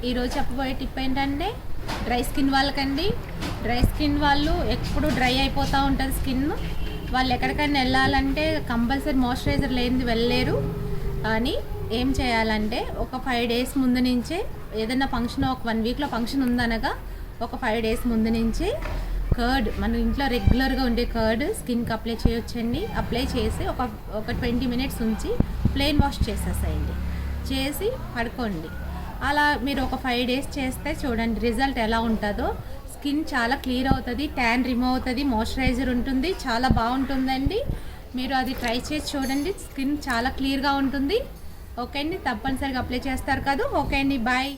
ఈరోజు చెప్పబోయే టిప్ ఏంటంటే డ్రై స్కిన్ వాళ్ళకండి. డ్రై స్కిన్ వాళ్ళు ఎప్పుడు డ్రై అయిపోతూ ఉంటుంది స్కిన్. వాళ్ళు ఎక్కడికైనా వెళ్ళాలంటే కంపల్సరీ మాయిశ్చరైజర్ లేనిది వెళ్ళలేరు. అని ఏం చేయాలంటే ఒక 5 days ముందు నుంచే ఏదైనా ఫంక్షన్, ఒక 1 weekలో ఫంక్షన్ ఉందనగా ఒక 5 days ముందు నుంచే కర్డ్, మన ఇంట్లో రెగ్యులర్గా ఉండే కర్డ్ స్కిన్కి అప్లై చేయొచ్చండి. అప్లై చేసి ఒక 20 minutes ఉంచి ప్లెయిన్ వాష్ చేసేసేయండి. చేసి పడుకోండి. అలా మీరు ఒక 5 days చేస్తే చూడండి రిజల్ట్ ఎలా ఉంటుందో. స్కిన్ చాలా క్లియర్ అవుతుంది, ట్యాన్ రిమూవ్ అవుతుంది, మాయిశ్చరైజర్ ఉంటుంది, చాలా బాగుంటుందండి. మీరు అది ట్రై చేసి చూడండి, స్కిన్ చాలా క్లియర్గా ఉంటుంది. ఓకే అండి, తప్పనిసరిగా అప్లై చేస్తారు కదా. ఓకే అండి, బాయ్.